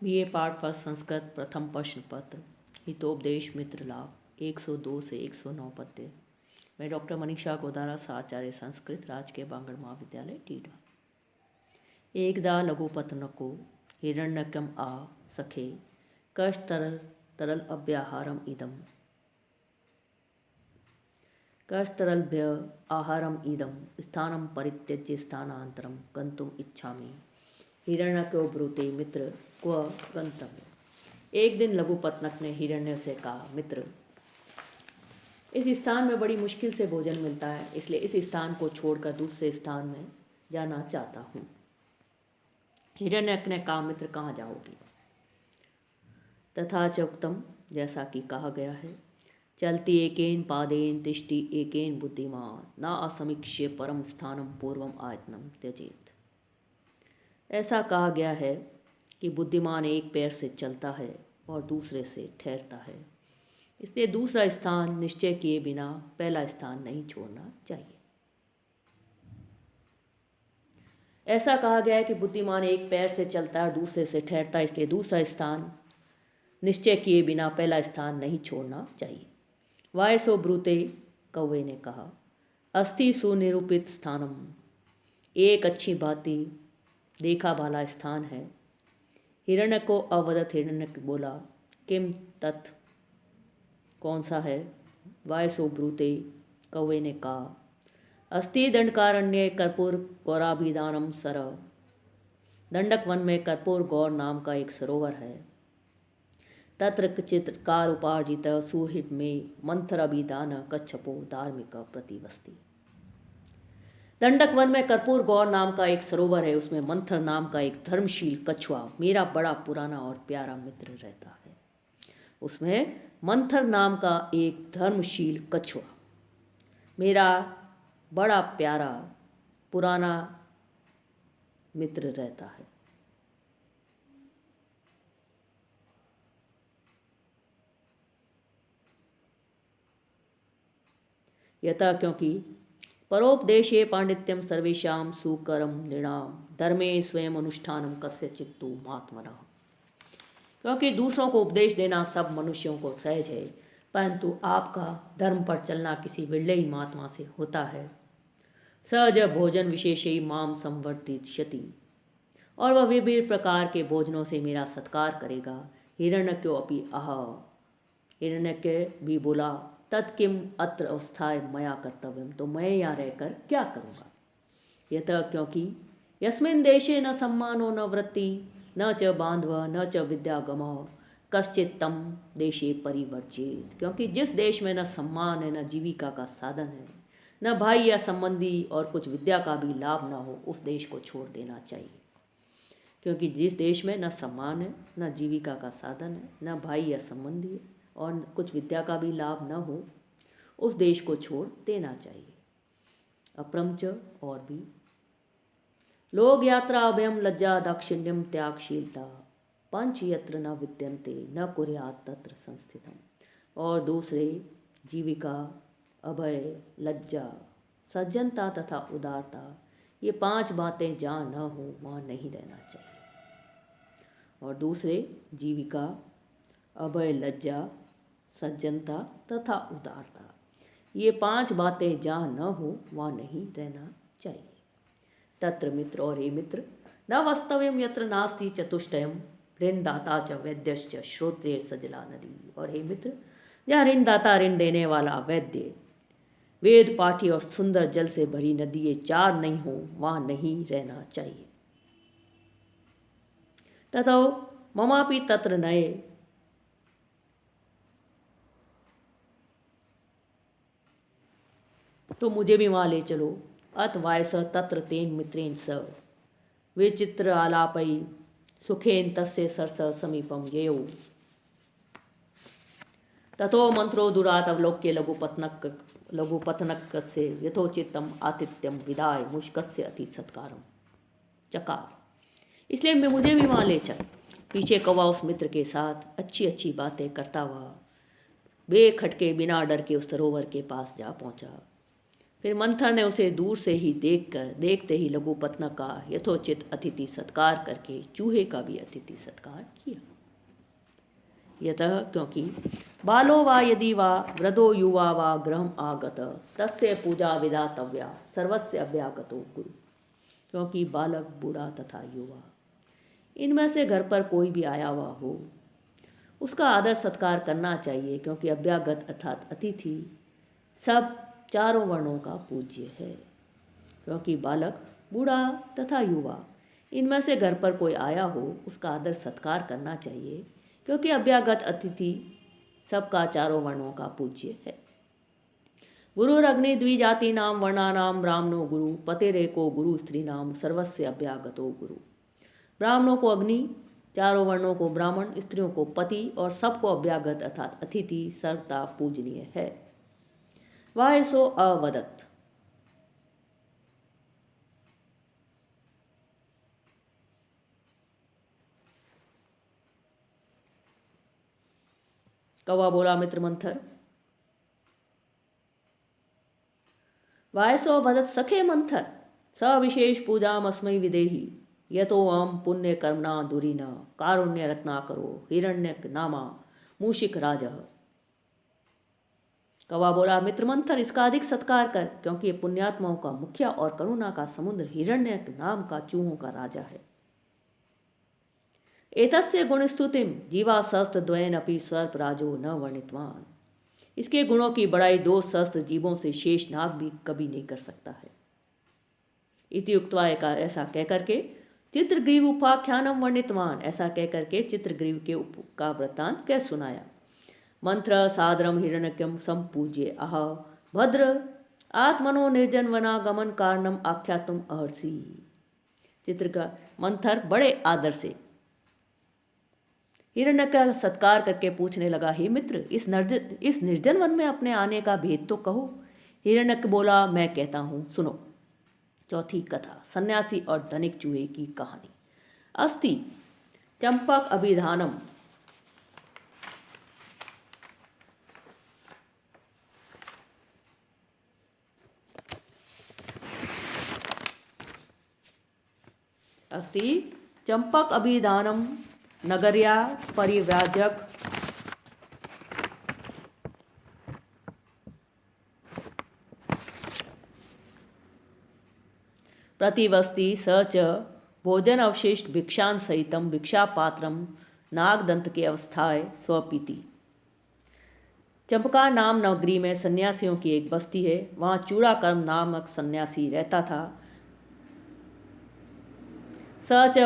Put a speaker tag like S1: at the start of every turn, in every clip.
S1: BA part first Sanskrit प्रथम प्रश्न पत्र हितोपदेश मित्र लाभ 102 से 109 पद्य। मैं डॉक्टर मनीषा गोदारा आचार्य संस्कृत राजकीय बांगड़ महाविद्यालय टीडा। एकदा लघुपतनको हिरण्यकम आ सखे कश तरल तरल अव्याहारम इदम कश तरलभ्य आहारम इदम स्थानम परित्यज्य स्थानांतरम गंतुम इच्छामि हिरण्यको ब्रूते मित्र क्व गंतव्य। एक दिन लघुपतनक ने हिरण्य से कहा, मित्र, इस स्थान में बड़ी मुश्किल से भोजन मिलता है, इसलिए इस स्थान को छोड़कर दूसरे स्थान में जाना चाहता हूँ। हिरण्यक ने कहा, मित्र, कहाँ जाओगी? तथा चोक्तम, जैसा कि कहा गया है, चलती एकेन पादेन तिष्ठि एकेन बुद्धिमान न असमीक्ष्य परम स्थानम पूर्वम आयतनम त्यजेत। ऐसा कहा गया है कि बुद्धिमान एक पैर से चलता है और दूसरे से ठहरता है, इसलिए दूसरा स्थान निश्चय किए बिना पहला स्थान नहीं छोड़ना चाहिए। ऐसा कहा गया है कि बुद्धिमान एक पैर से चलता है और दूसरे से ठहरता है, इसलिए दूसरा स्थान निश्चय किए बिना पहला स्थान नहीं छोड़ना चाहिए। वायसो ब्रूते, कौवे ने कहा, अस्ति सुनिरूपित स्थानम, एक अच्छी भांति देखा भाला स्थान है। हिरण्य को अवदत, हिरण्य बोला, किम तत्, कौन सा है? वायसो ब्रूते, कौवे ने कहा, अस्ति दंडकारण्य कर्पूर गौराभिदानम सर, दंडक वन में कर्पूर गौर नाम का एक सरोवर है। तत्र चित्रकार उपार्जित सुहृद में मंथर अभिदान कच्छपो धार्मिक प्रतिवस्ती। दंडक वन में कर्पूर गौर नाम का एक सरोवर है, उसमें मंथर नाम का एक धर्मशील कछुआ मेरा बड़ा पुराना और प्यारा मित्र रहता है। उसमें मंथर नाम का एक धर्मशील कछुआ मेरा बड़ा प्यारा पुराना मित्र रहता है। यथा, क्योंकि परोपदेशे पांडित्यम सर्वेशाम सुकरम नृणाम धर्मे स्वयं अनुष्ठानम कस्य चित्तु महात्मना। क्योंकि दूसरों को उपदेश देना सब मनुष्यों को सहज है, परंतु आपका धर्म पर चलना किसी बिरले ही महात्मा से होता है। सहज भोजन विशेषी माम संवर्तिष्यति, और वह विभिन्न प्रकार के भोजनों से मेरा सत्कार करेगा। हिरण्यको अपि आह, हिरण्यक भी बोला, तत्किम अत्र अवस्थाय मया कर्तव्यम, तो मैं यहाँ रहकर क्या करूँगा? यतः, क्योंकि यस्मिन् देशे न सम्मानो न वृत्ति न च बांधव न च विद्यागम कश्चित तम देशे परिवर्जित। क्योंकि जिस देश में न सम्मान है, न जीविका का साधन है, न भाई या संबंधी और कुछ विद्या का भी लाभ न हो, उस देश को छोड़ देना चाहिए। क्योंकि जिस देश में न सम्मान है, न जीविका का साधन है, न भाई या संबंधी है और कुछ विद्या का भी लाभ न हो, उस देश को छोड़ देना चाहिए। अप्रमच, और भी, लोग यात्रा अभयम लज्जा दाक्षिण्यम त्यागशीलता पंच यत्र न विद्यन्ते न कुर्यात् तत्र संस्थितम। और दूसरे जीविका, अभय, लज्जा, सज्जनता तथा उदारता, ये 5 बातें जहाँ न हो वहाँ नहीं रहना चाहिए। और दूसरे जीविका, अभय, लज्जा, सज्जनता तथा उदारता, ये 5 बातें जहाँ न हो वहाँ नहीं रहना चाहिए। तत्र मित्र, और हे मित्र, न वास्तव्यम यत्र नास्ति चतुष्टयम ऋणदाता च वैद्यश्च श्रोत्रिय सजला नदी। और हे मित्र, जहाँ ऋणदाता ऋण देने वाला वैद्य, वेद पाठी और सुंदर जल से भरी नदी, ये 4 नहीं हो वहाँ नहीं रहना चाहिए। तथा ममापि तत्र नये, तो मुझे भी वहाँ ले चलो। अत वायस तत्र तेन मित्रेण स विचित्र आलापई सुखेन तस्य सरस समीपम ययो। तथो मंत्रो दुरात अवलोक्य लघुपतनक से यथोचितम आतिथ्यम विदाय मुष्कस्य अति सत्कारम चकार। इसलिए मुझे भी वहाँ ले चल। पीछे कौवा उस मित्र के साथ अच्छी अच्छी बातें करता हुआ बेखटके बिना डर के उस सरोवर के पास जा पहुँचा। फिर मंथर ने उसे दूर से ही देखते ही लघुपत्न का यथोचित अतिथि सत्कार करके चूहे का भी अतिथि सत्कार किया। यतः क्योंकि बालो वा यदि वा वृद्धो युवा वा गृहम आगत तस्य पूजा विधातव्या सर्वस्य अभ्यागतो गुरु। क्योंकि बालक, बूढ़ा तथा युवा, इनमें से घर पर कोई भी आया हुआ हो उसका आदर सत्कार करना चाहिए, क्योंकि अभ्यागत अर्थात अतिथि सब चारों वर्णों का पूज्य है। क्योंकि बालक, बूढ़ा तथा युवा, इनमें से घर पर कोई आया हो उसका आदर सत्कार करना चाहिए, क्योंकि अभ्यागत अतिथि सबका चारों वर्णों का पूज्य है। गुरुरग्नि द्विजातीनां वर्णानां ब्राह्मणो गुरु पतेरेको गुरु स्त्रीनाम सर्वस्य अभ्यागतो गुरु। ब्राह्मणों को अग्नि, चारों वर्णों को ब्राह्मण, स्त्रियों को पति और सबको अभ्यागत अर्थात अतिथि सर्वथा पूजनीय है। वायसो अवदत्। कौवा बोला, मित्र मंथर, वायसो वदत् सखे मंथर सविशेष पूजामस्मै विदेहि यतो अहम पुण्य कर्मणा दूरी न कारुण्य रत्ना करो हिरण्यक नामा मूषिक राजः। कौवा बोला, मित्र मंथर, इसका अधिक सत्कार कर, क्योंकि ये पुण्यात्माओं का मुखिया और करुणा का समुद्र हिरण्यक नाम का चूहों का राजा है। एतस्य गुणस्तुतिम जीवा सहस्त्र द्वयन अपि सर्प राजो न वर्णितवान। इसके गुणों की बड़ाई 2 सहस्त्र जीवों से शेष नाग भी कभी नहीं कर सकता है। इति उक्त्वा ऐसा कहकर के चित्रग्रीव उपाख्यानम वर्णितवान, ऐसा कहकर के चित्रग्रीव के का वृत्तांत कह सुनाया। मंत्र सादरम हिरण्यकम संपूज्य अह भद्र आत्मनो निर्जन वनागमन कारणम आख्यातुम अहर्षि। चित्र का मंथर बड़े आदर से हिरण्य का सत्कार करके पूछने लगा, हे मित्र, इस निर्जन वन में अपने आने का भेद तो कहो। हिरण्यक बोला, मैं कहता हूँ, सुनो। चौथी कथा, सन्यासी और धनिक चूहे की कहानी। अस्ति चंपक अभिधानम। अस्ति चंपक अभिधानम नगर्या परिव्राजक प्रतिवस्ति स च भोजन अवशिष्ट भिक्षान सहितम भिक्षापात्रम नागदंत के अवस्थाए स्वपीति। चंपका नाम नगरी में सन्यासियों की एक बस्ती है। वहाँ चूड़ाकर्म नामक सन्यासी रहता था। स च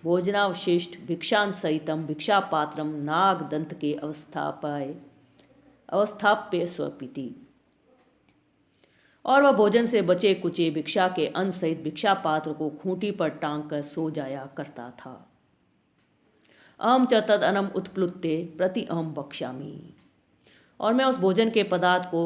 S1: भोजनावशिष्ट भिक्षान सहितम भिक्षापात्रम नागदंत के अवस्थाप्य स्वपीति। और वह भोजन से बचे कुचे भिक्षा के अन्न सहित भिक्षा पात्र को खूंटी पर टांग कर सो जाया करता था। अहम च तद अनम उत्प्लुत्ते प्रति अहम बक्ष्यामि। और मैं उस भोजन के पदार्थ को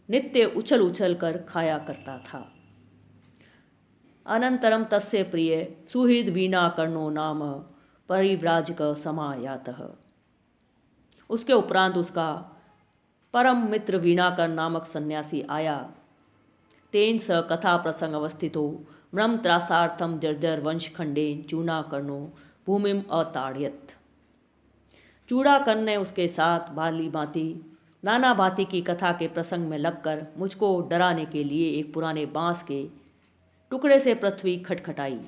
S1: नित्य उछल उछल कर खाया करता था। अनंतरम तस्य प्रिय सुहृद वीणा कर्णो नाम परिव्राजक समायातः। उसके उपरांत उसका परम मित्र वीणाकर नामक सन्यासी आया। तेन स कथा प्रसंग अवस्थितो म्रम त्रासार्थम जर्जर वंश खंडेन चूड़ाकर्णो भूमिम अताड़यत। चूड़ाकर्ण ने उसके साथ नाना भांति की कथा के प्रसंग में लगकर मुझको डराने के लिए एक पुराने बांस के टुकड़े से पृथ्वी खटखटाई।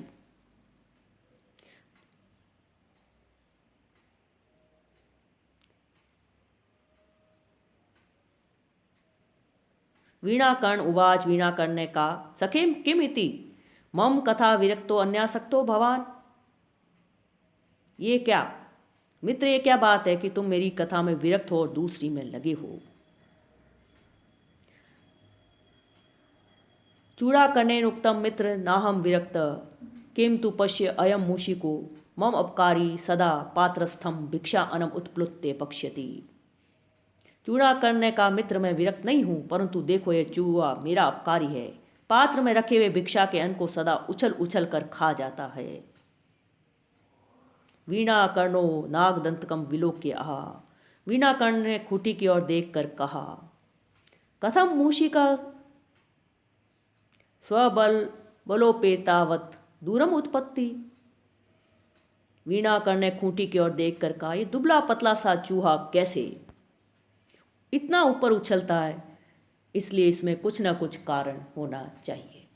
S1: वीणाकर्ण उवाच। वीणाकर्ण ने कहा, सखेम किम इति मम कथा विरक्तो अन्यासक्तो भवान। ये क्या मित्र, ये क्या बात है कि तुम मेरी कथा में विरक्त हो और दूसरी में लगे हो। चूड़ाकर्णेन उक्तम मित्र नाहम विरक्त किम तु पश्य अयम मूषिको मम अपकारी सदा पात्रस्थम भिक्षा अनम उत्प्लुत्ते पक्ष्यति। चूड़ाकर्ण ने कहा, मित्र, मैं विरक्त नहीं हूँ, परंतु देखो यह चूहा मेरा अपकारी है। पात्र में रखे हुए भिक्षा के अन्न को सदा उछल उछल कर खा जाता है। वीणाकर्णो नागदंतकम विलोक्य आहा। वीणाकर्ण ने खूंटी की ओर देख कर कहा, कथम मूषिका स्वबल बलोपेतावत दूरम उत्पत्ति। वीणाकर्ण ने खूंटी की ओर देखकर कहा, ये दुबला पतला सा चूहा कैसे इतना ऊपर उछलता है, इसलिए इसमें कुछ ना कुछ कारण होना चाहिए।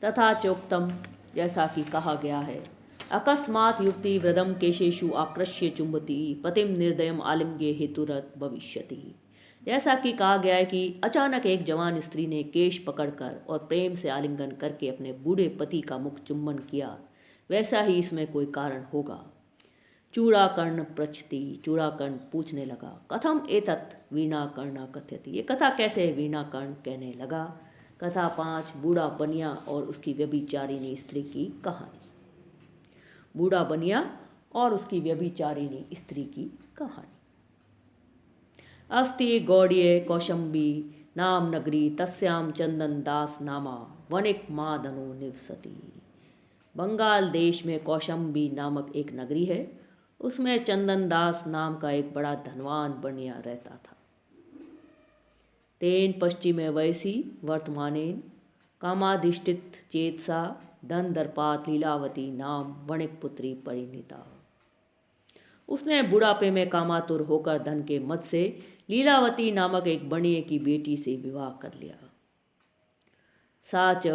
S1: तथा चोक्तम, जैसा कि कहा गया है, अकस्मात युवती वृदम केशेषु आकृष्य चुंबती पतिम निर्दयम आलिंगे हेतुरत भविष्यति। जैसा कि कहा गया है कि अचानक एक जवान स्त्री ने केश पकड़कर और प्रेम से आलिंगन करके अपने बूढ़े पति का मुख चुम्बन किया, वैसा ही इसमें कोई कारण होगा। चूड़ाकर्ण पृच्छति, चूड़ाकर्ण पूछने लगा, कथम एतत् वीणाकर्ण कथयति, ये कथा कैसे वीणाकर्ण कहने लगा। कथा 5, बूढ़ा बनिया और उसकी व्यभिचारिणी स्त्री की कहानी। बूढ़ा बनिया और उसकी व्यभिचारिणी स्त्री की कहानी। अस्ति गौड़ीय कौशंबी नाम नगरी तस्याम चंदन दास नामा वणिक मादनो निवसति। बंगाल देश में कौशंबी नामक एक नगरी है, उसमें चंदन दास नाम का एक बड़ा धनवान बनिया रहता था। तेन पश्चिमे वयसी वर्तमानेन कामाधिष्ठित चेतसा धन दर्पात लीलावती नाम वणिक पुत्री परिणीता। उसने बुढ़ापे में कामातुर होकर धन के मद से लीलावती नामक एक बनिए की बेटी से विवाह कर लिया। साच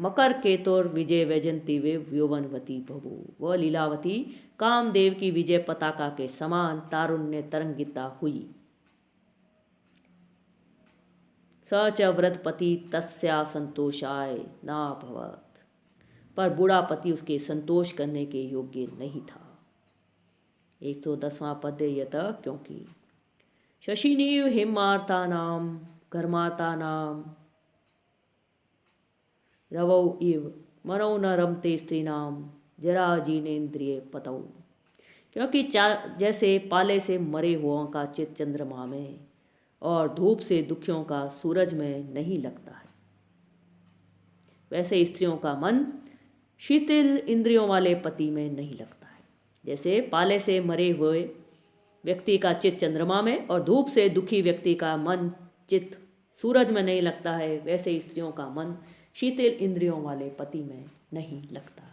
S1: मकर केतुर विजय वैजंती वे यौवनवती बभू। वह लीलावती कामदेव की विजय पताका के समान तारुण्य तरंगिता हुई। सच व्रतपति तस्या संतोषाय नाभवत, पर बूढ़ा पति उसके संतोष करने के योग्य नहीं था। 110वां पद्य यत, क्योंकि शशिनीव हिमार्ता नाम घर्मार्ता नाम रवौ इव मनो न रमते स्त्रीनाम जरा जीनेन्द्रिय पतौ। क्योंकि जैसे पाले से मरे हुओं का चित चंद्रमा में और धूप से दुखियों का सूरज में नहीं लगता है, वैसे स्त्रियों का मन शीतल इंद्रियों वाले पति में नहीं लगता है। जैसे पाले से मरे हुए व्यक्ति का चित चंद्रमा में और धूप से दुखी व्यक्ति का मन चित सूरज में नहीं लगता है, वैसे स्त्रियों का मन शीतल इंद्रियों वाले पति में नहीं लगता।